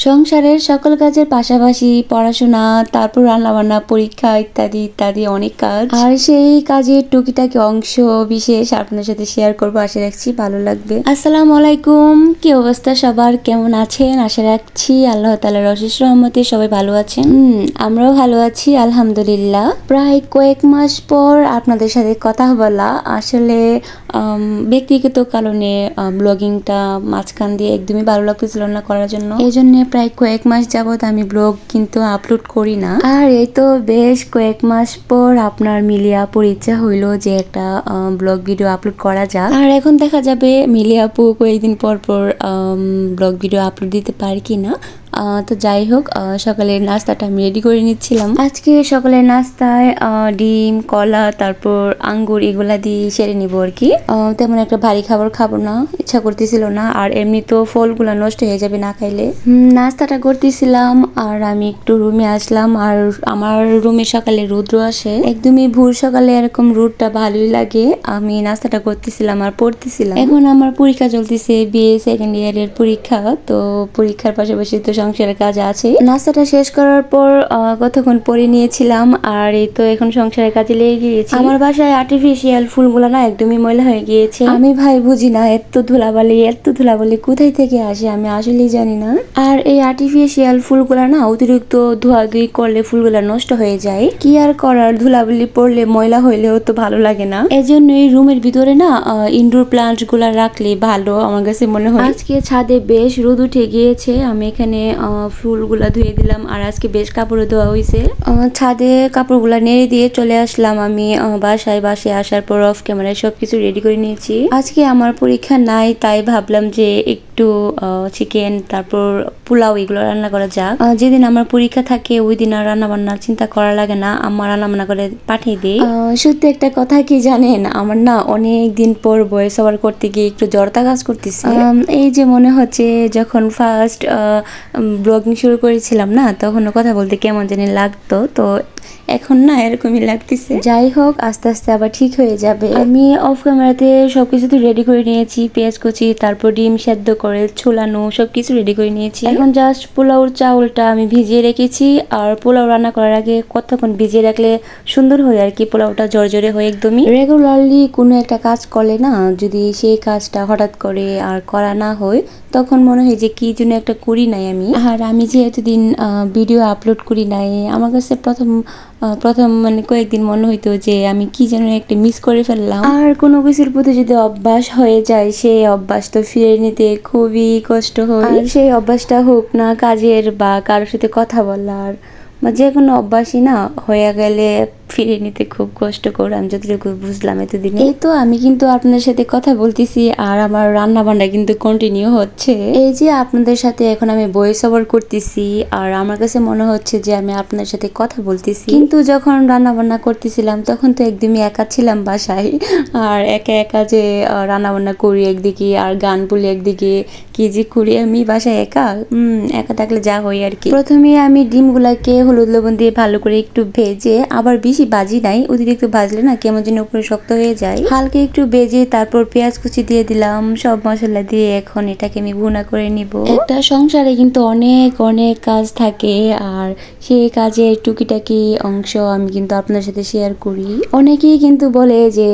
সংসারের সকল কাজের পাশাপাশি পড়াশোনা, তারপর রান্নাবান্না, পরীক্ষা ইত্যাদি ইত্যাদি অনেক কাজ। আর সেই কাজের টুকিটাকি অংশ বিশেষ আপনাদের সাথে শেয়ার করবো, আশা রাখছি ভালো লাগবে। আসসালামু আলাইকুম, কি অবস্থা সবার, কেমন আছেন? আশা রাখছি আল্লাহ তাআলার অশেষ রহমতে সবাই ভালো আছেন। আমরাও ভালো আছি আলহামদুলিল্লাহ। প্রায় কয়েক মাস পর আপনাদের সাথে কথা বলা, আসলে ব্যক্তিগত কারণে ব্লগিংটা মাঝখান দিয়ে একদমই ভালো লাগতেছিল না করার জন্য, এই জন্য প্রায় কয়েক মাস যাবত আমি ব্লগ কিন্তু আপলোড করি না। আর এই তো বেশ কয়েক মাস পর আপনার মিলিয়া আপুর ইচ্ছা হইলো যে একটা ব্লগ ভিডিও আপলোড করা যাক। আর এখন দেখা যাবে মিলিয়া আপু কয়েকদিন পর পর ব্লগ ভিডিও আপলোড দিতে পারি কিনা। তো যাই হোক, সকালের নাস্তাটা আমি রেডি করে নিচ্ছিলাম। আজকে সকালের নাস্তায় ডিম, কলা, তারপর আঙ্গুর এগুলা দিয়ে সেরে নিব আর কি। তেমন একটা ভারী খাবার খাবো না, ইচ্ছা করতেছিল না। আর এমনি তো ফলগুলা নষ্ট হয়ে যাবে না খাইলে। নাস্তাটা করতেছিলাম আর আমি একটু রুমে আসলাম। আর আমার রুমে সকালে রৌদ্র আসে, একদমই ভোর সকালে এরকম রোদটা ভালোই লাগে। আমি নাস্তাটা করতেছিলাম আর পড়তেছিলাম। এখন আমার পরীক্ষা চলতেছে, বিএ সেকেন্ড ইয়ারের পরীক্ষা। তো পরীক্ষার পাশাপাশি তো সংসারের কাজ আছে। নাস্তাটা শেষ করার পর কতক্ষণ পরে নিয়েছিলাম। আর এই তো এখন সংসারের কাজে লেগে গিয়েছি। আমার বাসায় আর্টিফিশিয়াল ফুলগুলো না একদমই ময়লা হয়ে গিয়েছে। আমি ভাই বুঝি না, এত ধুলাবালি কোথায় থেকে আসে আমি আসলেই জানি না। আর এই আর্টিফিশিয়াল ফুলগুলা না অতিরিক্ত ধোয়াধুয়ি করলে ফুলগুলা নষ্ট হয়ে যায়। কি আর করার, ধুলাবালি পড়লে ময়লা হইলেও তো ভালো লাগে না। এজন্যই রুমের ভিতরে না ইনডোর প্লান্ট গুলা রাখলে ভালো আমার কাছে মনে হয়। আজকে ছাদে বেশ রোদ উঠে গিয়েছে, আমি এখানে ফুলগুলা ধুয়ে দিলাম। আর আজকে বেশ কাপড়ও ধোয়া হয়েছে। ছাদে কাপড়গুলা নেড়ে দিয়ে চলে আসলাম আমি বাসায় আসার পর অফ ক্যামেরায় সবকিছু রেডি করে নিয়েছি। আজকে আমার পরীক্ষা নাই, তাই ভাবলাম যে একটু চিকেন তারপর পোলাও এগুলো রান্না করা যাক। যেদিন আমার পরীক্ষা থাকে ওই দিন আর রান্না বান্নার চিন্তা করা লাগে না, আমার রান্না বান্না করে পাঠিয়ে দিই। সত্যি একটা কথা কি জানেন, আমার না অনেক দিন পর ভয়েস ওভার করতে গিয়ে একটু জড়তা কাজ করতেছে। এই যে মনে হচ্ছে যখন ফার্স্ট ব্লগিং শুরু করেছিলাম না, তখনও কথা বলতে কেমন জানি লাগতো, তো এখন না এরকমই লাগতেছে। যাই হোক, আস্তে আস্তে আবার ঠিক হয়ে যাবে। আমি অফ ক্যামেরাতে সবকিছু তো রেডি করে নিয়েছি, পেঁয়াজ কুচি, তারপর ডিম সেদ্ধ করে ছোলানো সবকিছু রেডি করে নিয়েছি। এখন জাস্ট পোলাওর চাউলটা আমি ভিজিয়ে রেখেছি। আর পোলাও রান্না করার আগে কতক্ষণ ভিজিয়ে রাখলে সুন্দর হয় আর কি, পোলাওটা জর্জরে হয় একদমই। রেগুলারলি কোনো একটা কাজ করলে না, যদি সেই কাজটা হঠাৎ করে আর করা না হয়, তখন মনে হয় যে কি জন্য একটা করি নাই আমি। আর আমি যে এতদিন ভিডিও আপলোড করি নাই, আমার কাছে প্রথম মানে কয়েকদিন মনে হইতো যে আমি কি যেন একটা মিস করে ফেললাম। আর কোনো কিছুর প্রতি যদি অভ্যাস হয়ে যায়, সেই অভ্যাস তো ফিরে নিতে খুবই কষ্ট হয়। আর সেই অভ্যাসটা হোক না কাজের বা কারোর সাথে কথা বলার, যে কোনো অভ্যাসই না হয়ে গেলে ফিরে নিতে খুব কষ্টকর, আমি যতটুকু বুঝলাম এতদিনে। এই তো আমি কিন্তু আপনাদের সাথে কথা বলতেছি আর আমার রান্না বান্না কিন্তু কন্টিনিউ হচ্ছে। এই যে আপনাদের সাথে এখন আমি ভয়েস ওভার করতেছি আর আমার কাছে মনে হচ্ছে যে আমি আপনাদের সাথে কথা বলতেছি, কিন্তু যখন রান্না বান্না করতেছিলাম তখন তো একদমই একা ছিলাম বাসায়। আর একা একা যে রান্না বান্না করি একদিকে আর গান বলি একদিকে, কি যে করি আমি বাসায় একা থাকলে যা হয় আর কি। প্রথমে আমি ডিমগুলাকে হলুদ লবণ দিয়ে ভালো করে একটু ভেজে, আবার বেশি ভাজি নাই, অতিরিক্ত ভাজলে না কেমন যেন উপরে শক্ত হয়ে যায়, হালকা একটু ভেজে তারপর পেঁয়াজ কুচি দিয়ে দিলাম, সব মশলা দিয়ে এখন এটাকে আমি ভুনা করে নিব। একটা সংসারে কিন্তু অনেক অনেক কাজ থাকে, আর সেই কাজের টুকিটাকি অংশ আমি কিন্তু আপনার সাথে শেয়ার করি। অনেকেই কিন্তু বলে যে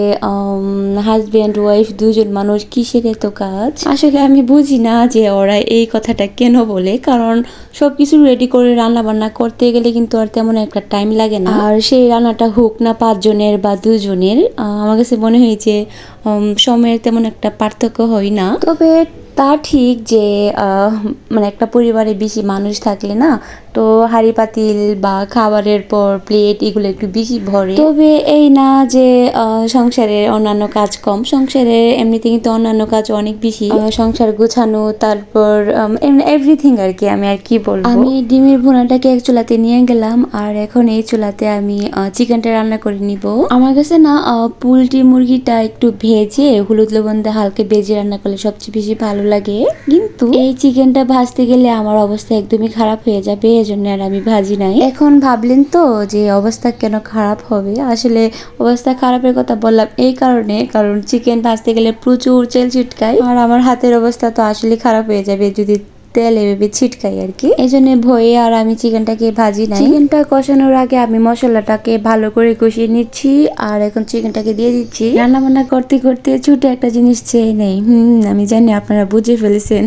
হাজব্যান্ড ওয়াইফ দুজন মানুষ কিসের এত কাজ। আসলে আমি বুঝি না যে ওরা এই কথাটা কেন বলে, কারণ সবকিছু রেডি করে রান্না বান্না করতে গেলে কিন্তু আর তেমন একটা টাইম লাগে না। আর সেই রান্নাটা হোক না 5 জনের বা 2 জনের, আমার কাছে মনে হয়েছে সময়ের তেমন একটা পার্থক্য হয় না। তবে তা ঠিক যে মানে একটা পরিবারে বেশি মানুষ থাকলে না, তো হাঁড়ি পাতিল বা খাবারের পর প্লেট এগুলো একটু বেশি ভরে। তবে এই না যে সংসারের অন্যান্য কাজ কম, সংসারের এমনিতে কিন্তু অন্যান্য কাজ অনেক বেশি, সংসার গোছানো, তারপর এভরিথিং আর কি। আমি আর কি বলবো, আমি ডিমের ভুনাটাকে এক চুলাতে নিয়ে গেলাম আর এখন এই চুলাতে আমি চিকেনটা রান্না করে নিব। আমার কাছে না পোলট্রি মুরগিটা একটু ভেজে হলুদ লবণ দিয়ে হালকা ভেজে রান্না করলে সবচেয়ে বেশি ভালো লাগে, কিন্তু এই চিকেনটা ভাজতে গেলে আমার অবস্থা একদমই খারাপ হয়ে যাবে, এজন্য আর আমি ভাজি নাই। এখন ভাবলেন তো যে অবস্থা কেন খারাপ হবে, আসলে অবস্থা খারাপের কথা বললাম এই কারণে, কারণ চিকেন ভাজতে গেলে প্রচুর তেল ছিটকায় আর আমার হাতের অবস্থা তো আসলে খারাপ হয়ে যাবে যদি তেল এভাবে ছিটকাই আর কি, এই জন্য ভয়ে আর আমি চিকেনটাকে ভাজি নাই। চিকেনটা কষানোর আগে আমি মশলাটাকে ভালো করে কষিয়ে নিচ্ছি আর এখন চিকেনটাকে দিয়ে দিচ্ছি। রান্না বান্না করতে করতে ছোট একটা জিনিস চেয়ে নেই। আমি জানি আপনারা বুঝে ফেলেছেন।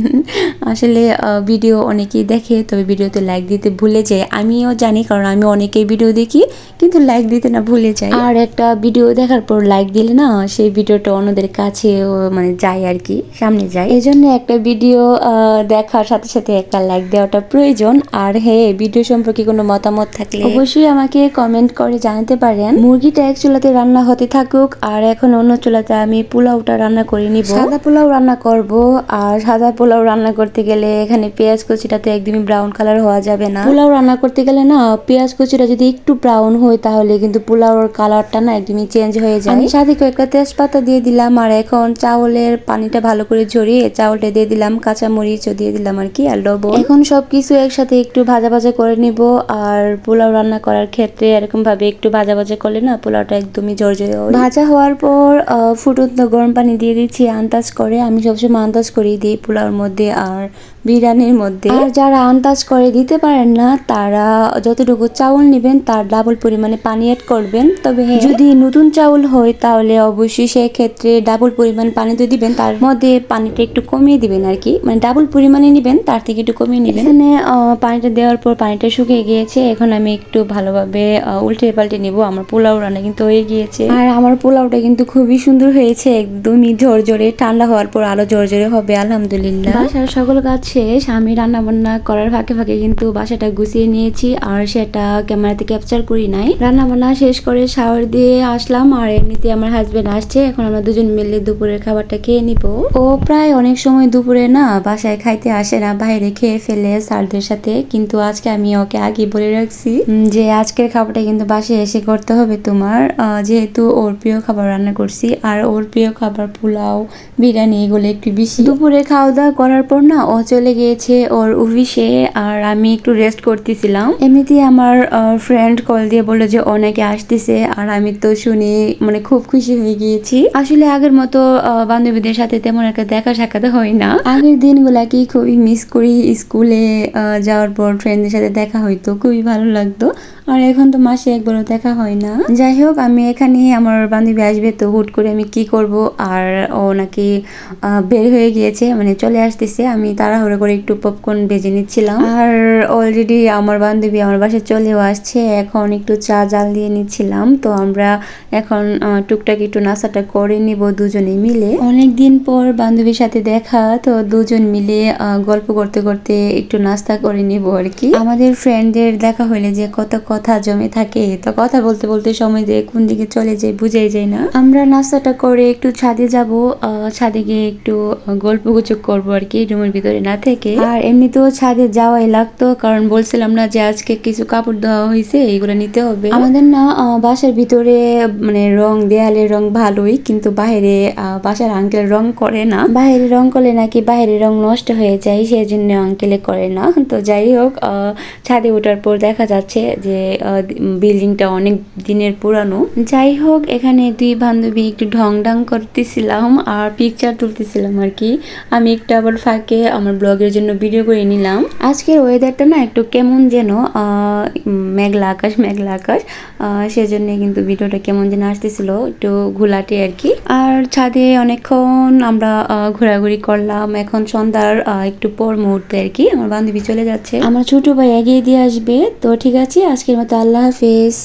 আসলে ভিডিও অনেকেই দেখে, তবে ভিডিওতে লাইক দিতে ভুলে যায়। আমিও জানি, কারণ আমি অনেকেই ভিডিও দেখি কিন্তু লাইক দিতে না ভুলে যাই। আর একটা ভিডিও দেখার পর লাইক দিলে না সেই ভিডিওটা অন্যদের কাছে মানে যায় আর কি, সামনে যায়। এই জন্য একটা ভিডিও দেখার সাথে সাথে একটা লাইক দেওয়াটা প্রয়োজন। আর হ্যাঁ, ভিডিও সম্পর্কে কোনো মতামত থাকলে অবশ্যই আমাকে কমেন্ট করে জানাতে পারেন। মুরগিটা এক চুলাতে রান্না হতে থাকুক, আর এখন অন্য চুলাতে আমি পোলাওটা রান্না করে নিব। সাদা পোলাও রান্না করব। আর সাদা পোলাও রান্না করতে গেলে এখানে পেঁয়াজ কুচিটা তো একদমই ব্রাউন কালার হওয়া যাবে না। পোলাও রান্না করতে গেলে না পেঁয়াজ কুচিটা যদি একটু ব্রাউন হয় তাহলে কিন্তু পোলাওর কালারটা না একদমই চেঞ্জ হয়ে যায়। আমি সাথে কয়েকটা তেজপাতা দিয়ে দিলাম, আর এখন চাউলের পানিটা ভালো করে ঝরিয়ে চাউলটা দিয়ে দিলাম, কাঁচামরিচও দিয়ে দিলাম আর কি, আর লবণ। এখন সবকিছু একসাথে একটু ভাজা ভাজা করে নিব। আর পোলাও রান্না করার ক্ষেত্রে এরকম ভাবে একটু ভাজা ভাজা করলে না পোলাওটা একদমই ঝরঝরে হয়। ভাজা হওয়ার পর ফুটন্ত গরম পানি দিয়ে দিচ্ছি আন্দাজ করে। আমি সবসময় আন্দাজ করেই দিই পোলাওর মধ্যে আর বিরিয়ানির মধ্যে। আর যারা আন্দাজ করে দিতে পারেন না তারা যতটুকু চাউল নেবেন তার ডাবল পরিমাণে পানি অ্যাড করবেন। তবে যদি নতুন চাউল হয় তাহলে অবশ্যই সেই ক্ষেত্রে ডাবল পরিমাণ পানিতে দিবেন, তার মধ্যে পানিটা একটু কমিয়ে দিবেন আর কি, মানে ডাবল পরিমাণে নেবেন তার থেকে একটু কমিয়ে নেবেন। এখানে পানিটা দেওয়ার পর পানিটা শুকিয়ে গিয়েছে। এখন আমি একটু ভালোভাবে উল্টে পাল্টে নিব। আমার পোলাও রান্না কিন্তু হয়ে গিয়েছে। আর আমার পোলাওটা কিন্তু খুবই সুন্দর হয়েছে, একদমই ঝরঝরে। ঠান্ডা হওয়ার পর আরো ঝরঝরে হবে আলহামদুলিল্লাহ। বাসার সকল কাজ শেষ, আমি রান্না বান্না করার ফাঁকে ফাঁকে কিন্তু বাসাটা গুছিয়ে নিয়েছি, আর সেটা ক্যামেরাতে ক্যাপচার করি নাই। রান্না বান্না শেষ করে শাওয়ার দিয়ে আসলাম, আর এমনিতে আমার হাজবেন্ড আসছে। এখন আমরা দুজন মিলে দুপুরের খাবারটা খেয়ে নিব। ও প্রায় অনেক সময় দুপুরে না বাসায় খাইতে আসে না, বাইরে খেয়ে ফেলে স্যারদের সাথে। কিন্তু আজকে আমি ওকে আগে বলে রাখছি যে আজকের খাবারটা কিন্তু বাসায় এসে করতে হবে তোমার, যেহেতু ওর প্রিয় খাবার রান্না করছি। আর ওর প্রিয় খাবার পোলাও, বিরিয়ানি, এগুলো একটু বেশি। দুপুরে খাওয়া দাওয়া করার পর না ও চলে গিয়েছে ওর অফিসে, আর আমি একটু রেস্ট করতেছিলাম। এমনিতেই আমার ফ্রেন্ড কল দিয়ে বললো যে অনেকে আসতেছে, আর আমি তো শুনি মানে খুব খুশি হয়ে গিয়েছি। আসলে আগের মতো বান্ধবীদের সাথে তেমন একটা দেখা সাক্ষাৎ হয় না। আগের দিনগুলাকে খুবই মিস করি। স্কুলে যাওয়ার পর ফ্রেন্ডদের সাথে দেখা হইতো, খুবই ভালো লাগতো। আর এখন তো মাসে একবারও দেখা হয় না। যাই হোক, আমি এখানে আমার বান্ধবী আসবে তো হুট করে আমি কি করব। আর ও নাকি বের হয়ে গিয়েছে, মানে চলে আসতেছে। আমি তাড়াহুড়ো করে একটু পপকর্ন ভেজে নিচ্ছিলাম। আর অলরেডি আমার বান্ধবী আমার বাসায় চলেও আসছে। এখন একটু চা জাল দিয়ে নিচ্ছিলাম। তো আমরা এখন টুকটাক একটু নাস্তাটা করে নিব দুজনে মিলে। অনেকদিন পর বান্ধবীর সাথে দেখা, তো দুজন মিলে গল্প করতে করতে একটু নাস্তা করে নিব আর কি। আমাদের ফ্রেন্ডদের দেখা হইলে যে কত কথা জমে থাকে, তো কথা বলতে বলতে সময় যে কোন দিকে চলে যায় বুঝাই যায় না। আমরা নাস্তাটা করে একটু ছাদে যাব, ছাদে গিয়ে একটু গল্প গুজব করবো আর কি, রুমের ভিতরে না থেকে। আর এমনিতেও ছাদে যাওয়াই লাগতো, কারণ বলছিলাম না যে আজকে কিছু কাপড় দেওয়া হয়েছে, এগুলো নিতে হবে আমাদের। না বাসার ভিতরে মানে রং, দেয়ালের রং ভালোই, কিন্তু বাইরে বাসার আঙ্কেল রং করে না। বাইরে রং করলে নাকি বাইরে রং নষ্ট হয়ে যায়, সেই জন্য আঙ্কেলে করে না। তো যাই হোক, ছাদে ওঠার পর দেখা যাচ্ছে যে বিল্ডিংটা অনেক দিনের পুরানো। যাই হোক, এখানে দুই বান্ধবী একটু ঢং ঢং করতেছিলাম আর পিকচার তুলতেছিলাম আর কি। আমি একটু আবার ফাঁকে আমার ব্লগের জন্য ভিডিও করে নিলাম। আজকের ওয়েদারটা না একটু কেমন যেন মেঘলা আকাশ মেঘলা আকাশ, সেজন্য কিন্তু ভিডিওটা কেমন যেন আসতেছিল, একটু ঘোলাটে আর কি। আর ছাদে অনেকক্ষণ আমরা ঘোরাঘুরি করলাম। এখন সন্ধ্যার একটু পর মুহূর্তে আর কি আমার বান্ধবী চলে যাচ্ছে, আমার ছোট ভাই এগিয়ে দিয়ে আসবে। তো ঠিক আছে, আজকের মতো আল্লাহ হাফেজ।